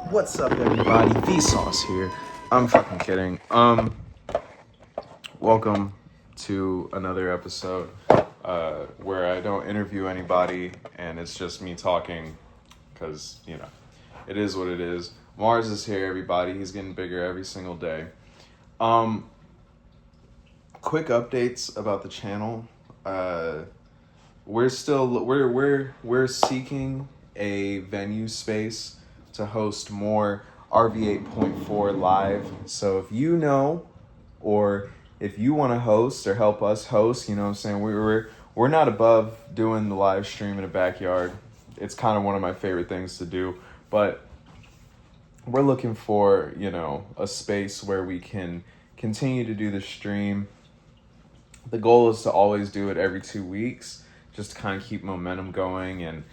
What's up, everybody? Vsauce here. I'm fucking kidding. Welcome to another episode where I don't interview anybody and it's just me talking because, it is what it is. Mars is here, everybody. He's getting bigger every single day. Quick updates about the channel. We're seeking a venue space to host more RV 8.4 live. So if you know, or if you want to host or help us host, you know what I'm saying, we're not above doing the live stream in a backyard. It's kind of one of my favorite things to do, but we're looking for, a space where we can continue to do the stream. The goal is to always do it every 2 weeks, just to kind of keep momentum going. And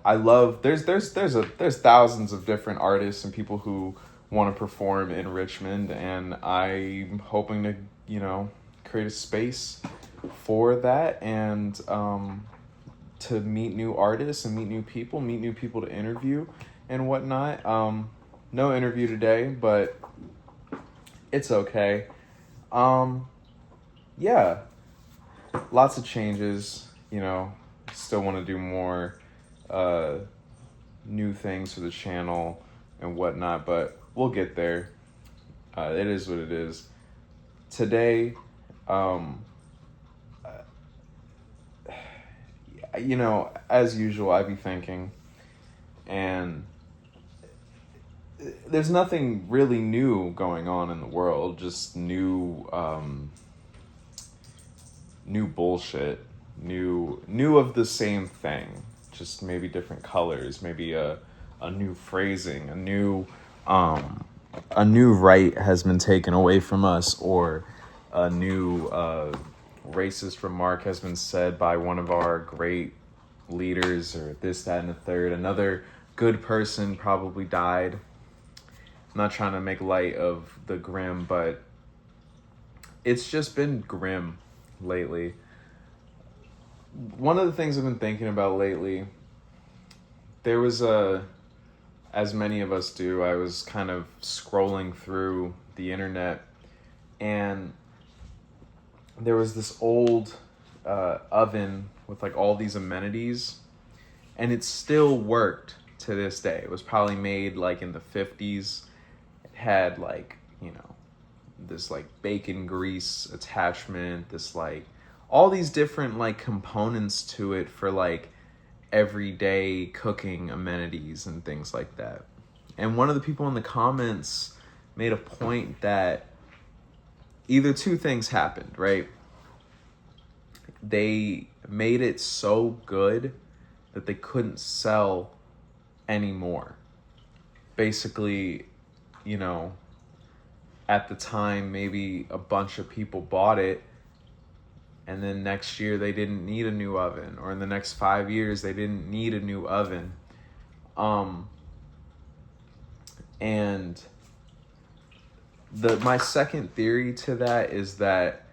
I love there's thousands of different artists and people who want to perform in Richmond, and I'm hoping to create a space for that, and to meet new artists and meet new people to interview and whatnot. No interview today, but it's okay. Yeah, lots of changes, still want to do more new things for the channel and whatnot, but we'll get there. It is what it is. Today, as usual, I be thinking, and there's nothing really new going on in the world, just new bullshit, new of the same thing, just maybe different colors, maybe a new phrasing, a new right has been taken away from us, or a new racist remark has been said by one of our great leaders, or this, that, and the third. Another good person probably died. I'm not trying to make light of the grim, but it's just been grim lately. One of the things I've been thinking about lately, there was as many of us do, I was kind of scrolling through the internet, and there was this old oven with like all these amenities, and it still worked to this day. It was probably made like in the 50s. It had like, this like bacon grease attachment, this like all these different like components to it for like everyday cooking amenities and things like that. And one of the people in the comments made a point that either two things happened, right? They made it so good that they couldn't sell anymore. Basically, at the time, maybe a bunch of people bought it, and then next year they didn't need a new oven, or in the next 5 years they didn't need a new oven. And my second theory to that is that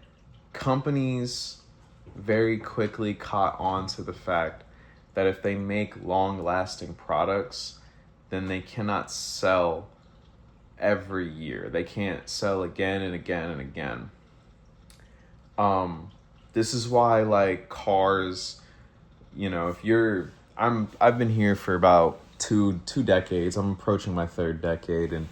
companies very quickly caught on to the fact that if they make long-lasting products, then they cannot sell every year. They can't sell again and again and again. This is why, like, cars, I've been here for about two decades. I'm approaching my third decade, and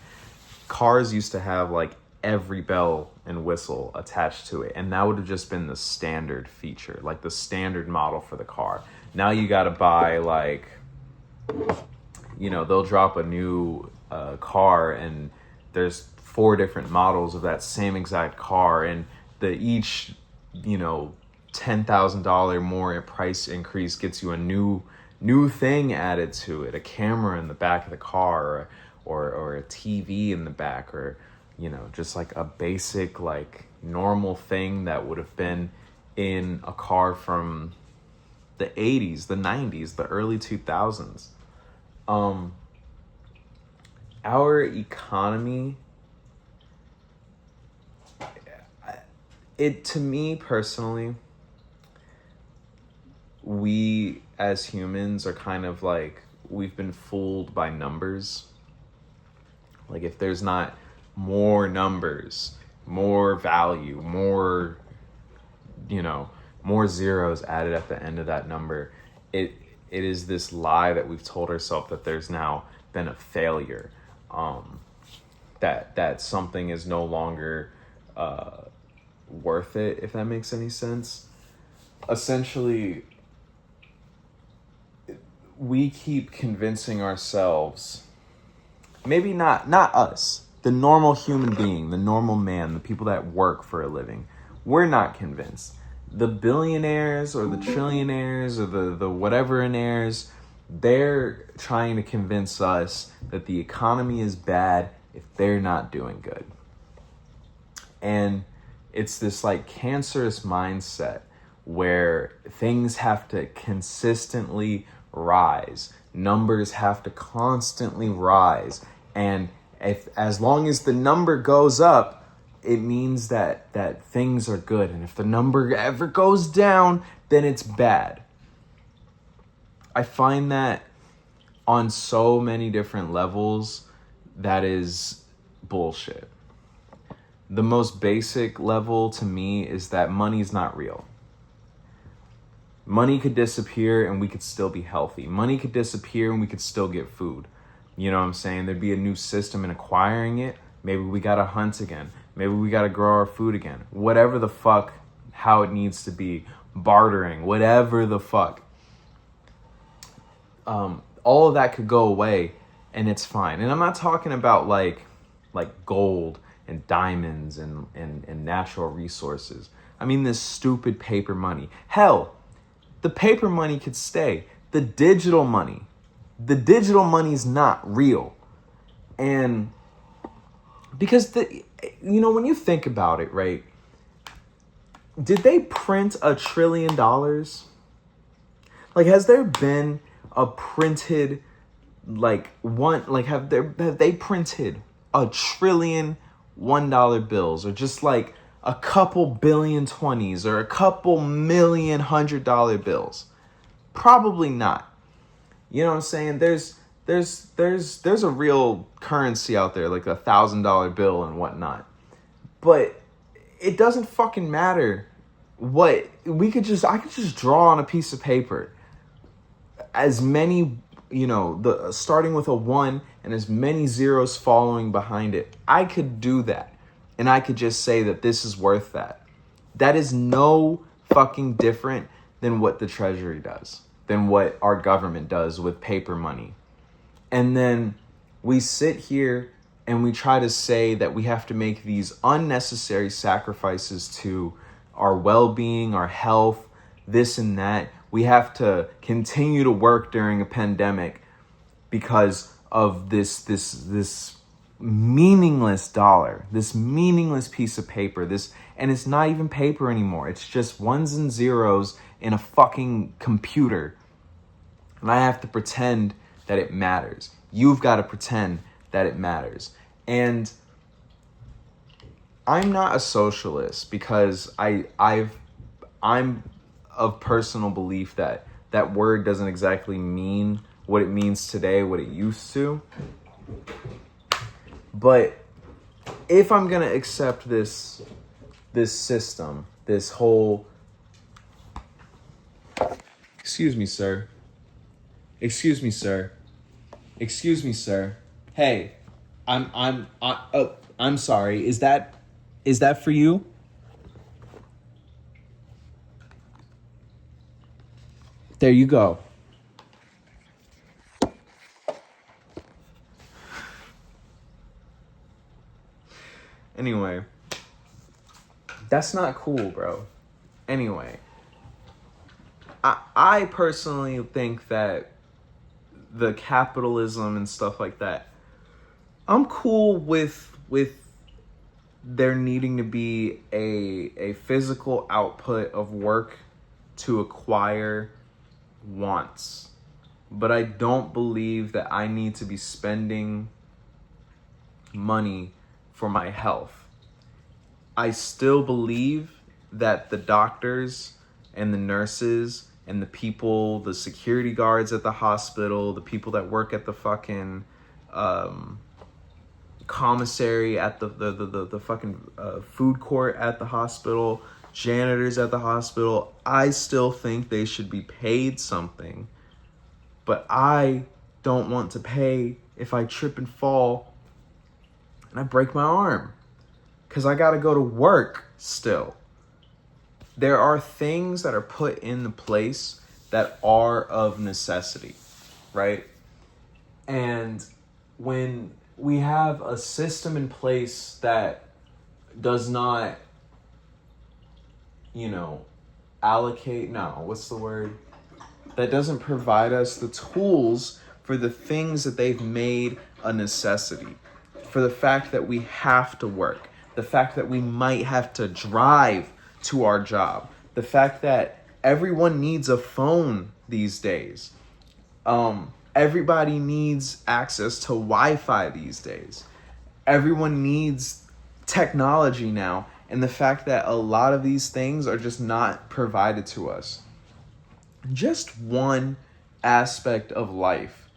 cars used to have like every bell and whistle attached to it, and that would have just been the standard feature, like the standard model for the car. Now you got to buy like, they'll drop a new car, and there's 4 different models of that same exact car, and each $10,000 more price increase gets you a new thing added to it, a camera in the back of the car, or a TV in the back, or just like a basic like normal thing that would have been in a car from the 80s, the 90s, the early 2000s. Our economy, to me personally, we as humans are kind of like, we've been fooled by numbers. Like if there's not more numbers, more value, more, more zeros added at the end of that number, it is this lie that we've told ourselves that there's now been a failure, that something is no longer worth it, if that makes any sense. Essentially, we keep convincing ourselves, maybe not us, the normal human being, the normal man, the people that work for a living, we're not convinced. The billionaires or the trillionaires or the whatever-inaires, they're trying to convince us that the economy is bad if they're not doing good. And it's this like cancerous mindset where things have to consistently rise. Numbers have to constantly rise. And as long as the number goes up, it means that things are good. And if the number ever goes down, then it's bad. I find that on so many different levels, that is bullshit. The most basic level to me is that money's not real. Money could disappear and we could still be healthy. Money could disappear and we could still get food. You know what I'm saying? There'd be a new system in acquiring it. Maybe we gotta hunt again. Maybe we gotta grow our food again. Whatever the fuck, how it needs to be. Bartering, whatever the fuck. All of that could go away and it's fine. And I'm not talking about like gold and diamonds and natural resources. I mean this stupid paper money. Hell, the paper money could stay. The digital money's not real. And because when you think about it, right? Did they print $1 trillion? Like, has there been a printed have they printed $1 trillion $1 bills, or just like a couple billion 20s or a couple million $100 bills? Probably not. You know what I'm saying? There's a real currency out there, like $1,000 bill and whatnot. But it doesn't fucking matter what I could just draw on a piece of paper as many, starting with a 1 and as many zeros following behind it. I could do that. And I could just say that this is worth that. That is no fucking different than what the Treasury does, than what our government does with paper money. And then we sit here and we try to say that we have to make these unnecessary sacrifices to our well-being, our health, this and that. We have to continue to work during a pandemic because of this meaningless dollar, this meaningless piece of paper, and it's not even paper anymore. It's just ones and zeros in a fucking computer. And I have to pretend that it matters. You've got to pretend that it matters. And I'm not a socialist because I'm of personal belief that that word doesn't exactly mean what it means today, what it used to. But if I'm going to accept this system, this whole... Excuse me, sir. Excuse me, sir. Excuse me, sir. Hey, I'm sorry. Is that for you? There you go. Anyway, that's not cool, bro. Anyway, I personally think that the capitalism and stuff like that, I'm cool with there needing to be a physical output of work to acquire wants. But I don't believe that I need to be spending money for my health. I still believe that the doctors and the nurses and the people, the security guards at the hospital, the people that work at the fucking commissary at the fucking food court at the hospital, janitors at the hospital. I still think they should be paid something, but I don't want to pay if I trip and fall and I break my arm, because I got to go to work still. There are things that are put into place that are of necessity, right? And when we have a system in place that does not, allocate, no, what's the word? That doesn't provide us the tools for the things that they've made a necessity. For the fact that we have to work, the fact that we might have to drive to our job, the fact that everyone needs a phone these days. Everybody needs access to Wi-Fi these days. Everyone needs technology now. And the fact that a lot of these things are just not provided to us. Just one aspect of life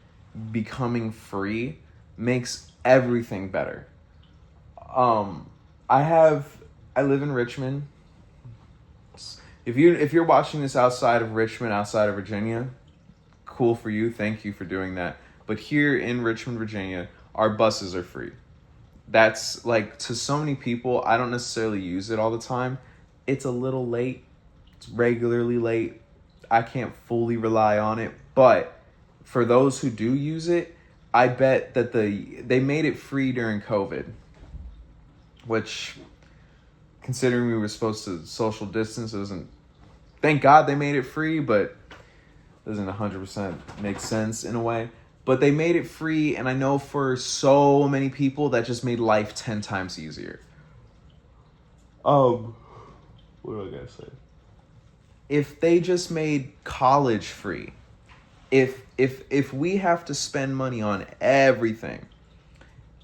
becoming free makes everything better. I live in Richmond. If you're watching this outside of Richmond, outside of Virginia, cool for you. Thank you for doing that. But here in Richmond, Virginia, our buses are free. That's like, to so many people, I don't necessarily use it all the time. It's a little late. It's regularly late. I can't fully rely on it. But for those who do use it, I bet that they made it free during COVID. Which, considering we were supposed to social distance, thank God they made it free, but doesn't 100% make sense in a way. But they made it free, and I know for so many people that just made life 10 times easier. What do I gotta say? If they just made college free, if we have to spend money on everything,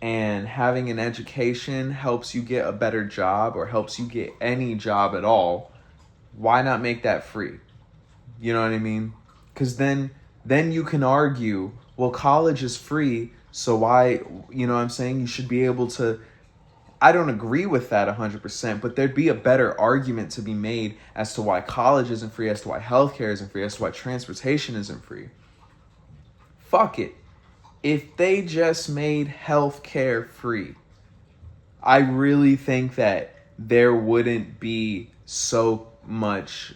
and having an education helps you get a better job or helps you get any job at all, why not make that free? You know what I mean? Because then you can argue, well, college is free, so why, you know what I'm saying? You should be able to. I don't agree with that 100%, but there'd be a better argument to be made as to why college isn't free, as to why healthcare isn't free, as to why transportation isn't free. Fuck it. If they just made healthcare free, I really think that there wouldn't be so much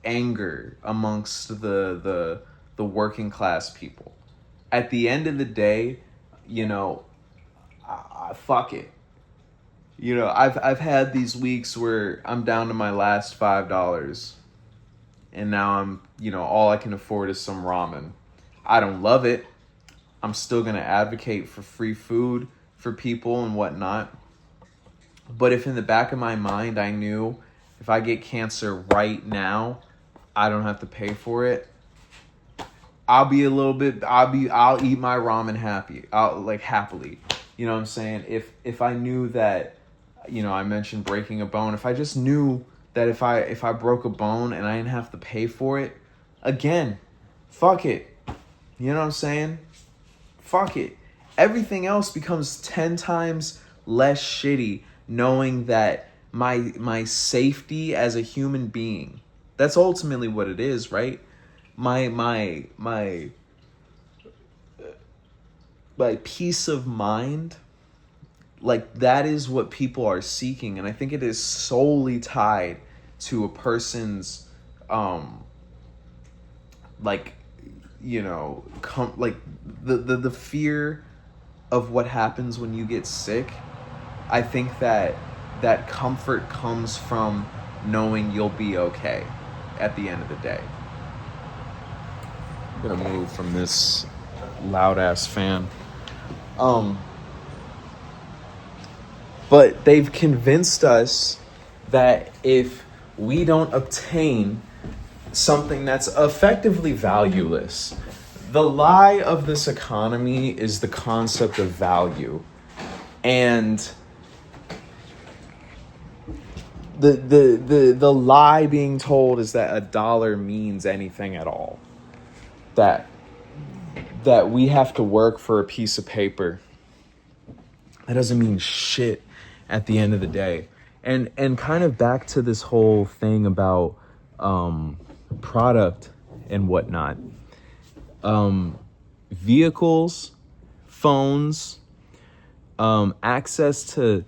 anger amongst the working class people. At the end of the day, fuck it. I've had these weeks where I'm down to my last $5, and now I'm, all I can afford is some ramen. I don't love it. I'm still going to advocate for free food for people and whatnot. But if in the back of my mind I knew if I get cancer right now, I don't have to pay for it, I'll eat my ramen happily. You know what I'm saying? If I knew that, I mentioned breaking a bone. If I just knew that if I broke a bone and I didn't have to pay for it, again, fuck it. You know what I'm saying? Fuck it. Everything else becomes 10 times less shitty knowing that my safety as a human being, that's ultimately what it is, right? My peace of mind, like, that is what people are seeking, and I think it is solely tied to a person's the fear of what happens when you get sick. I think that comfort comes from knowing you'll be okay at the end of the day. I'm gonna move from this loud ass fan. But they've convinced us that if we don't obtain something that's effectively valueless, the lie of this economy is the concept of value. And the lie being told is that $1 means anything at all. That we have to work for a piece of paper. That doesn't mean shit at the end of the day. And kind of back to this whole thing about product and whatnot. Vehicles, phones, access to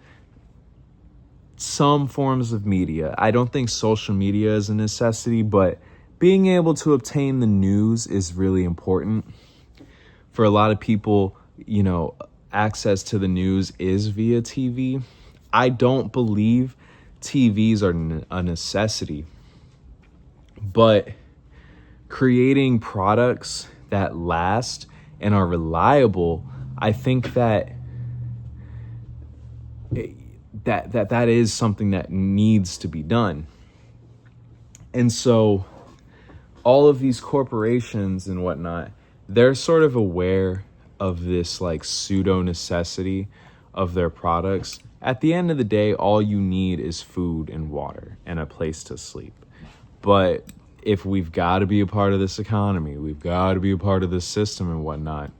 some forms of media. I don't think social media is a necessity, but being able to obtain the news is really important. For a lot of people, you know, access to the news is via TV. I don't believe TVs are a necessity, but creating products that last and are reliable, I think that is something that needs to be done. And so all of these corporations and whatnot, they're sort of aware of this like pseudo necessity of their products. At the end of the day, all you need is food and water and a place to sleep. But if we've got to be a part of this economy, we've got to be a part of this system and whatnot,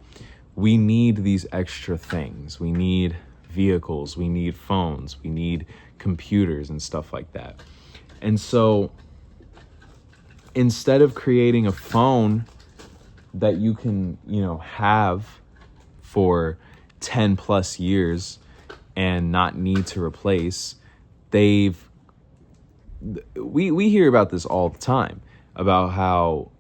we need these extra things. We need vehicles, we need phones, we need computers and stuff like that. And so instead of creating a phone that you can, you know, have for 10 plus years and not need to replace, we hear about this all the time, about how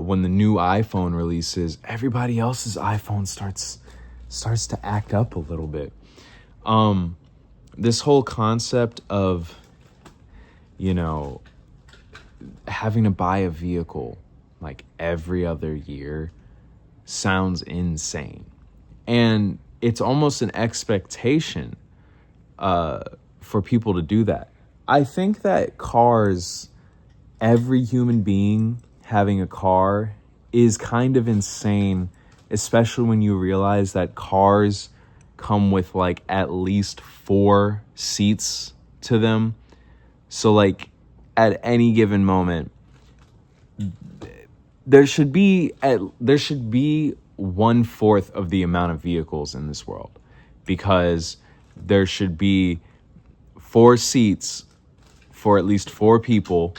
when the new iPhone releases, everybody else's iPhone starts to act up a little bit. This whole concept of, you know, having to buy a vehicle like every other year sounds insane. And it's almost an expectation for people to do that. I think that cars, every human being having a car is kind of insane, especially when you realize that cars come with like at least 4 seats to them. So like at any given moment, there should be 1/4 of the amount of vehicles in this world, because there should be 4 seats for at least 4 people.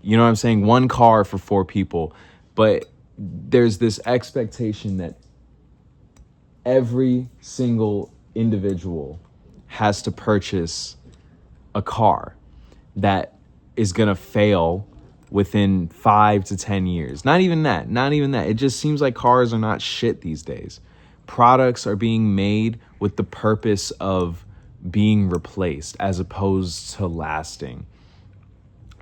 You know what I'm saying? 1 car for 4 people. But there's this expectation that every single individual has to purchase a car that is going to fail within 5 to 10 years. Not even that. It just seems like cars are not shit these days. Products are being made with the purpose of being replaced as opposed to lasting.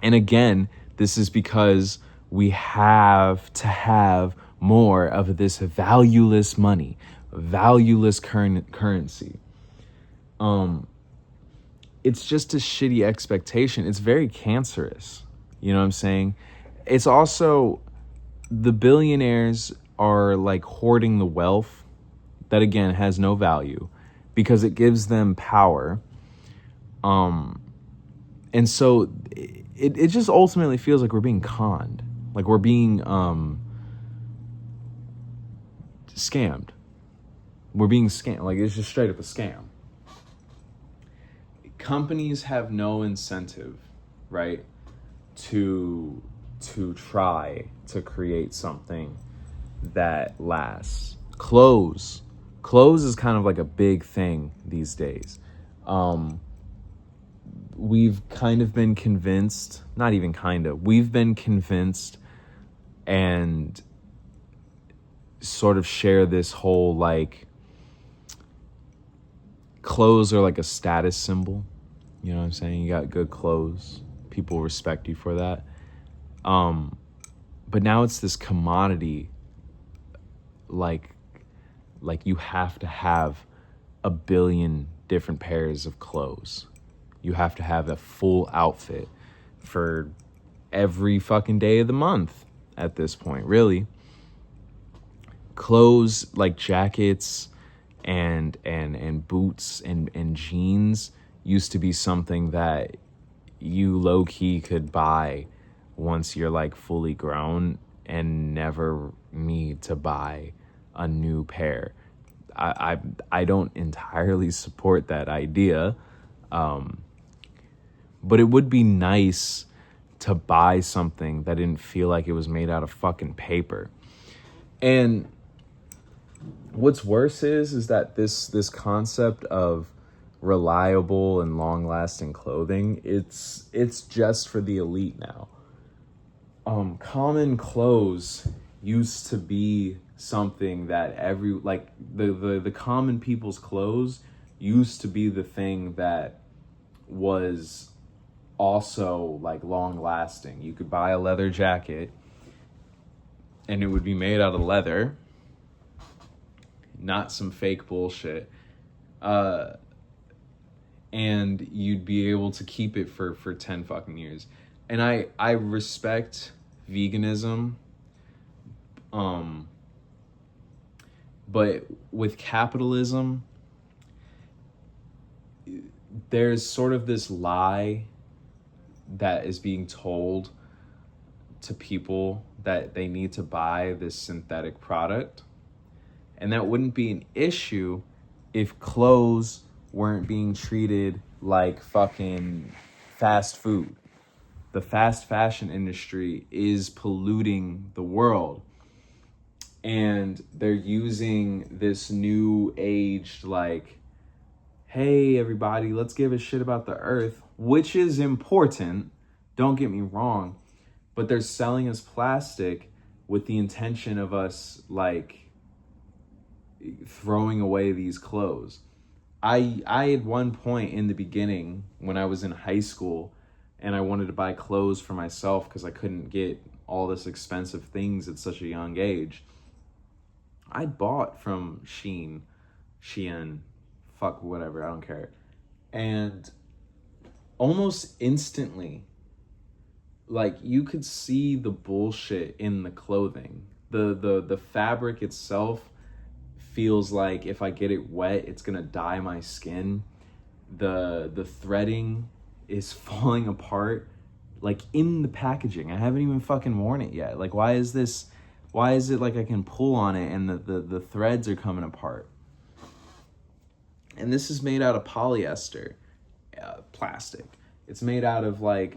And again, this is because we have to have more of this valueless money, valueless currency. It's just a shitty expectation. It's very cancerous. You know what I'm saying? It's also, the billionaires are like hoarding the wealth that again has no value because it gives them power. And so it just ultimately feels like we're being conned. Like we're being scammed. We're being scammed. Like it's just straight up a scam. Companies have no incentive, right, to try to create something that lasts. Clothes is kind of like a big thing these days. We've kind of been convinced, not even kind of, we've been convinced and sort of share this whole like clothes are like a status symbol. You know what I'm saying? You got good clothes, people respect you for that. But now it's this commodity, like you have to have 1 billion different pairs of clothes. You have to have a full outfit for every fucking day of the month at this point, really. Clothes like jackets and boots and jeans used to be something that you low-key could buy once you're like fully grown and never need to buy a new pair. I don't entirely support that idea. But it would be nice to buy something that didn't feel like it was made out of fucking paper. And what's worse is that this concept of reliable and long-lasting clothing, it's just for the elite now. Common clothes used to be something that the common people's clothes used to be the thing that was also like long lasting. You could buy a leather jacket and it would be made out of leather, not some fake bullshit. And you'd be able to keep it for 10 fucking years. And I respect veganism. But with capitalism, there's sort of this lie that is being told to people that they need to buy this synthetic product. And that wouldn't be an issue if clothes weren't being treated like fucking fast food. The fast fashion industry is polluting the world. And they're using this new age, like, hey, everybody, let's give a shit about the earth, which is important, don't get me wrong, but they're selling us plastic with the intention of us, like, throwing away these clothes. I at one point in the beginning, when I was in high school, and I wanted to buy clothes for myself because I couldn't get all this expensive things at such a young age, I bought from Shein, fuck whatever, I don't care. And almost instantly, like, you could see the bullshit in the clothing. The fabric itself feels like if I get it wet, it's gonna dye my skin. The threading is falling apart, like, in the packaging. I haven't even fucking worn it yet. Like, why is it like I can pull on it and the threads are coming apart? And this is made out of polyester plastic. It's made out of like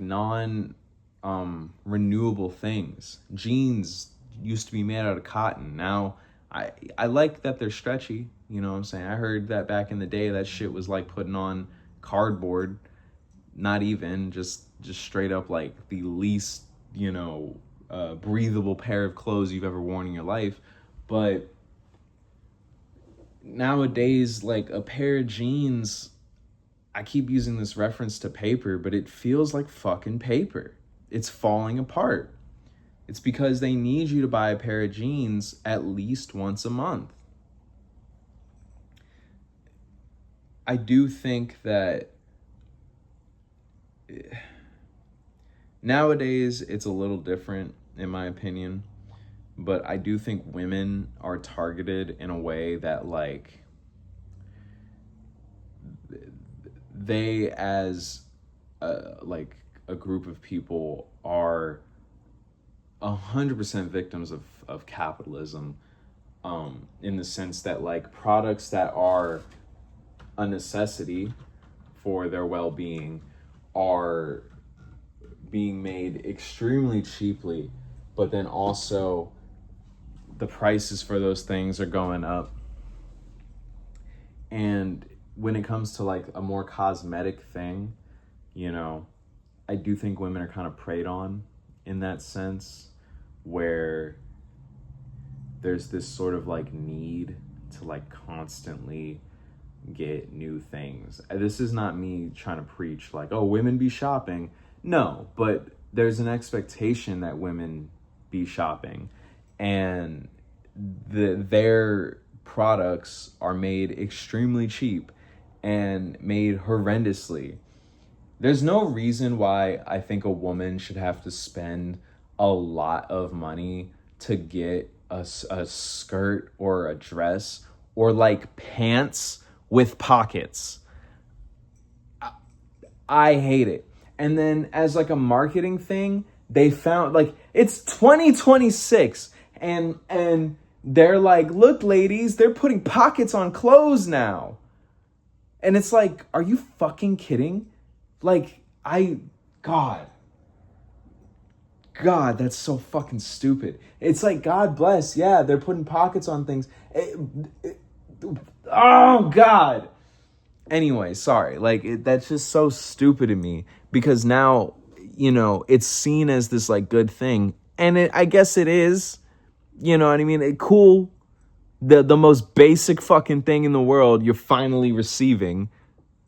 renewable things. Jeans used to be made out of cotton. Now I like that they're stretchy, you know what I'm saying? I heard that back in the day that shit was like putting on cardboard, not even, just straight up like the least, breathable pair of clothes you've ever worn in your life. But nowadays, like, a pair of jeans, I keep using this reference to paper, but it feels like fucking paper. It's falling apart. It's because they need you to buy a pair of jeans at least once a month. I do think that nowadays it's a little different, in my opinion, but I do think women are targeted in a way that, like, they as a group of people are 100% victims of capitalism, in the sense that, like, products that are a necessity for their well-being are being made extremely cheaply, but then also the prices for those things are going up. And when it comes to, like, a more cosmetic thing, I do think women are kind of preyed on in that sense, where there's this sort of, like, need to, like, constantly get new things. This is not me trying to preach, like, oh, women be shopping. No, but there's an expectation that women be shopping, and their products are made extremely cheap and made horrendously. There's no reason why I think a woman should have to spend a lot of money to get a skirt or a dress or, like, pants with pockets. I hate it. And then as, like, a marketing thing, they found, like, it's 2026 and they're like, look, ladies, they're putting pockets on clothes now. And it's like, are you fucking kidding? Like, God, that's so fucking stupid. It's like, God bless. Yeah, they're putting pockets on things. Oh, God. Anyway, sorry. Like, that's just so stupid to me. Because now, it's seen as this, like, good thing. And I guess it is. You know what I mean? Cool. The most basic fucking thing in the world, you're finally receiving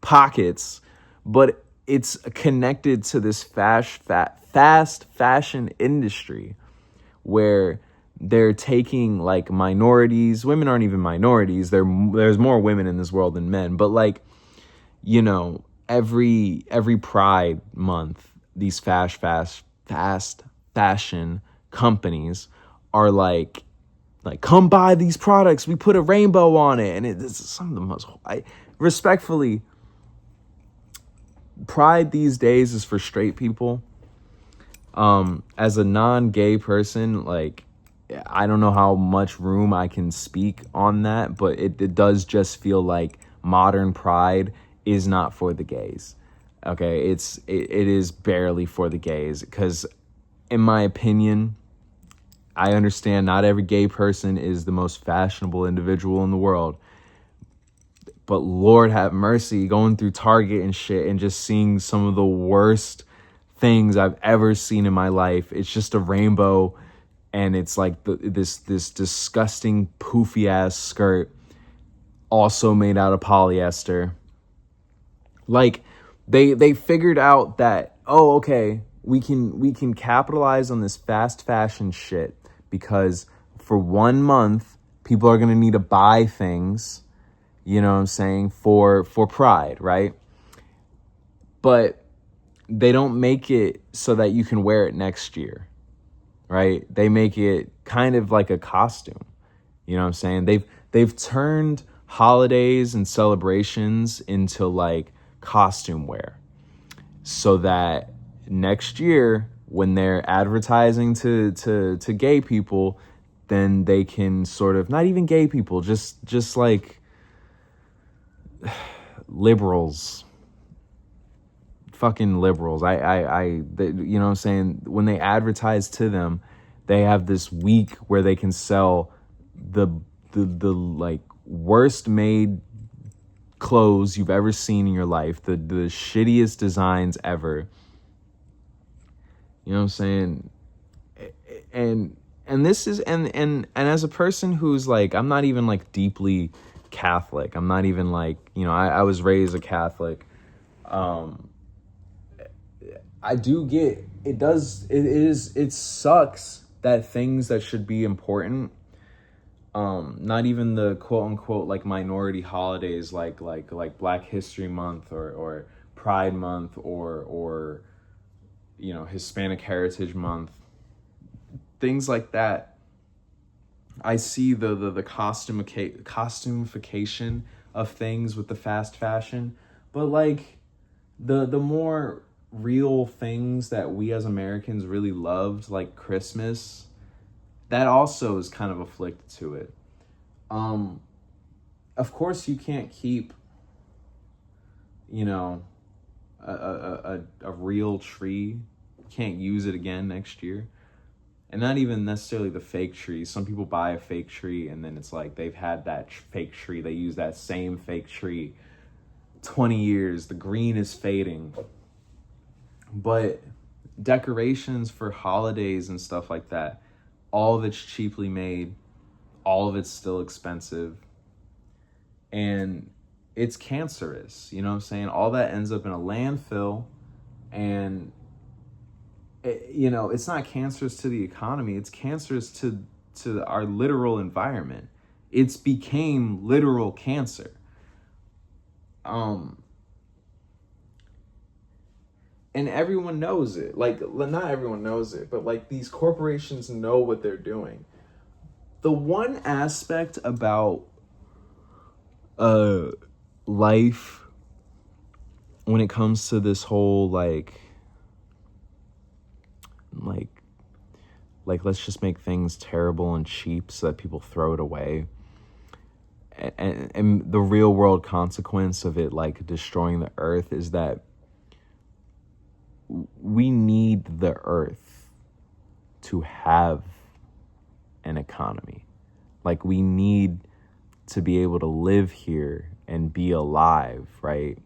pockets. But it's connected to this fast fashion industry where they're taking like minorities. Women aren't even minorities. There's more women in this world than men. But like, every Pride month, these fast fashion companies are like, come buy these products. We put a rainbow on it, and it's some of the most. Respectfully, Pride these days is for straight people. As a non-gay person, like, I don't know how much room I can speak on that, but it does just feel like modern Pride is not for the gays. Okay, it is barely for the gays, because in my opinion, I understand not every gay person is the most fashionable individual in the world. But Lord have mercy, going through Target and shit and just seeing some of the worst things I've ever seen in my life. It's just a rainbow, and it's like this disgusting poofy ass skirt, also made out of polyester. Like, they figured out that, oh, okay, we can capitalize on this fast fashion shit, because for 1 month people are gonna need to buy things, you know what I'm saying, for Pride, right? But they don't make it so that you can wear it next year, right? They make it kind of like a costume. You know what I'm saying? They've turned holidays and celebrations into like costume wear, so that next year when they're advertising to gay people, then they can sort of, not even gay people, just like liberals, fucking liberals. You know what I'm saying? When they advertise to them, they have this week where they can sell the like worst made clothes you've ever seen in your life, the shittiest designs ever. You know what I'm saying? And this is, and as a person who's like, I'm not even like deeply Catholic. I'm not even like, I was raised a Catholic. I do get, it sucks that things that should be important, not even the quote unquote like minority holidays like Black History Month or Pride Month or Hispanic Heritage Month, things like that. I see the costumification of things with the fast fashion, but like the more real things that we as Americans really loved, like Christmas, that also is kind of afflicted to it. Of course you can't keep, a real tree. You can't use it again next year. And not even necessarily the fake tree. Some people buy a fake tree and then it's like they've had that fake tree. They use that same fake tree 20 years. The green is fading. But decorations for holidays and stuff like that, all of it's cheaply made. All of it's still expensive. And it's cancerous. You know what I'm saying? All that ends up in a landfill, and it's not cancerous to the economy. It's cancerous to our literal environment. It's became literal cancer. And everyone knows it. Like, not everyone knows it, but like these corporations know what they're doing. The one aspect about life when it comes to this whole like Like, let's just make things terrible and cheap so that people throw it away. And the real world consequence of it, like, destroying the earth is that we need the earth to have an economy. Like, we need to be able to live here and be alive, right?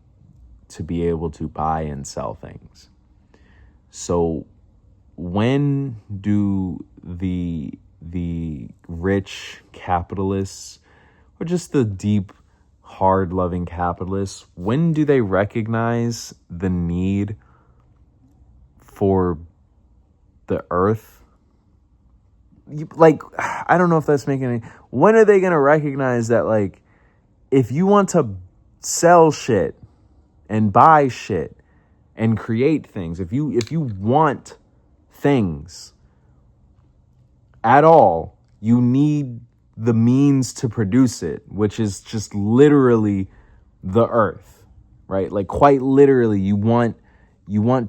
To be able to buy and sell things. So when do the rich capitalists, or just the deep, hard-loving capitalists, when do they recognize the need for the earth? Like, I don't know if that's making any... When are they going to recognize that, like, if you want to sell shit and buy shit and create things, if you want things at all, you need the means to produce it, which is just literally the earth, right? Like, quite literally, you want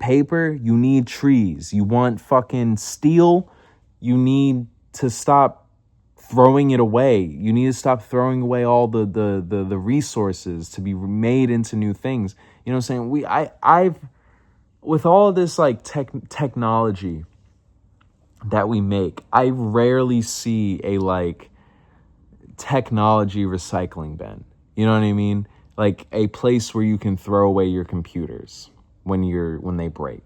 paper, you need trees. You want fucking steel, you need to stop throwing it away. You need to stop throwing away all the resources to be made into new things. You know what I'm saying? I've with all of this, like, technology that we make, I rarely see a, like, technology recycling bin. You know what I mean? Like, a place where you can throw away your computers when they break.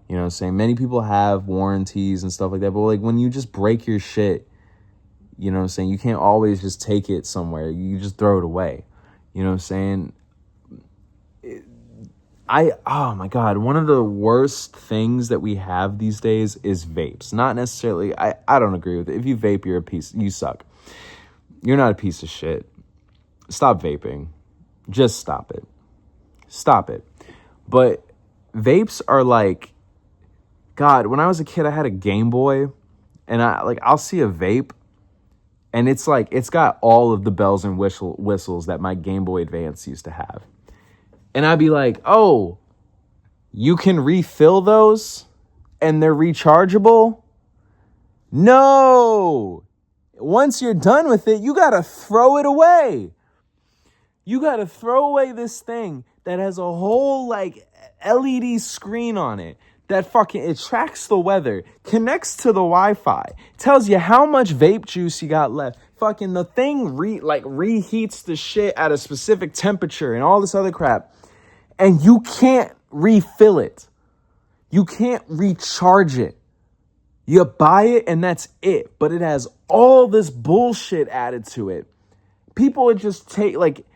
You know what I'm saying? Many people have warranties and stuff like that, but, like, when you just break your shit, you know what I'm saying, you can't always just take it somewhere. You just throw it away. You know what I'm saying? Oh my God, one of the worst things that we have these days is vapes. Not necessarily, I don't agree with it. If you vape, you suck. You're not a piece of shit. Stop vaping. Just stop it. Stop it. But vapes are like, God, when I was a kid, I had a Game Boy, and I'll see a vape, and it's like, it's got all of the bells and whistles that my Game Boy Advance used to have. And I'd be like, oh, you can refill those and they're rechargeable? No! Once you're done with it, you gotta throw it away. You gotta throw away this thing that has a whole, like, LED screen on it that fucking, it tracks the weather, connects to the Wi-Fi, tells you how much vape juice you got left. Fucking the thing reheats the shit at a specific temperature and all this other crap. And you can't refill it. You can't recharge it. You buy it and that's it. But it has all this bullshit added to it. People would just take, like,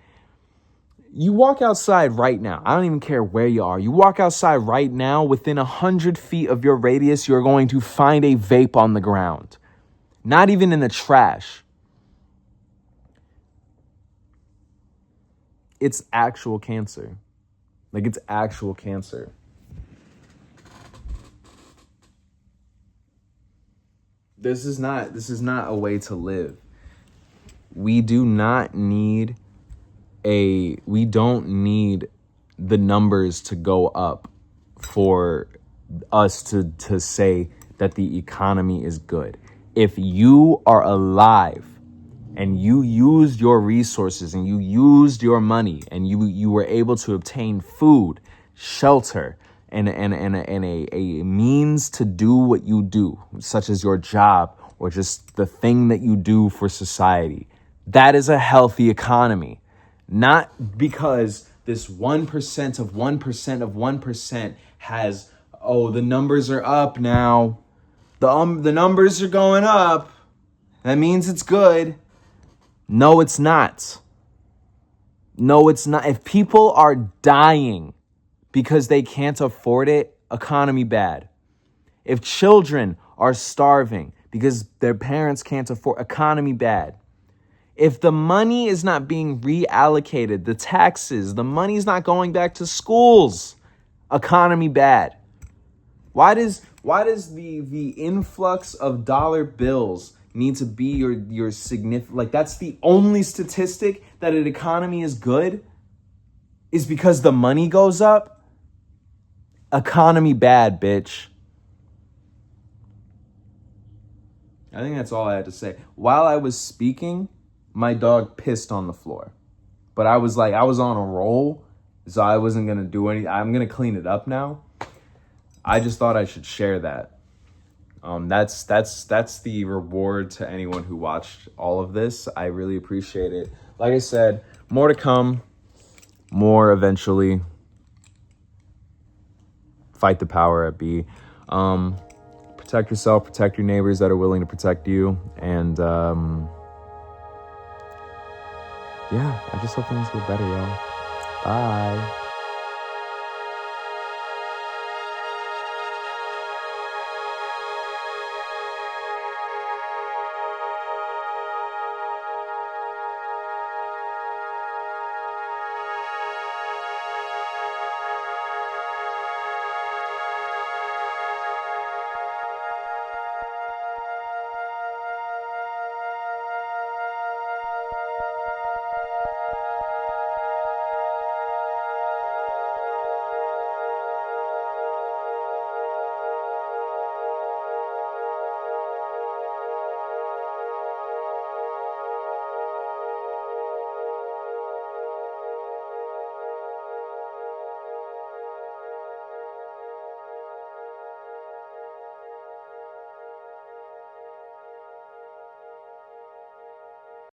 you walk outside right now. I don't even care where you are. You walk outside right now, within 100 feet of your radius, you're going to find a vape on the ground. Not even in the trash. It's actual cancer. Like, it's actual cancer. This is not a way to live. We don't need the numbers to go up for us to say that the economy is good. If you are alive and you used your resources and you used your money and you were able to obtain food, shelter, and a means to do what you do, such as your job or just the thing that you do for society, that is a healthy economy. Not because this 1% of 1% of 1% has, oh, the numbers are up now. The numbers are going up. That means it's good. No, it's not. No, it's not. If people are dying because they can't afford it, economy bad. If children are starving because their parents can't afford, economy bad. If the money is not being reallocated, the taxes, the money's not going back to schools, economy bad. Why does the influx of dollar bills need to be your significant, like, that's the only statistic that an economy is good, is because the money goes up? Economy bad, bitch. I think that's all I had to say. While I was speaking, my dog pissed on the floor. But I was on a roll, so I wasn't going to do anything. I'm going to clean it up now. I just thought I should share that. That's the reward to anyone who watched all of this. I really appreciate it. Like I said, more to come, more eventually. Fight the power at B. Protect yourself, protect your neighbors that are willing to protect you, and yeah, I just hope things get better, y'all. Bye.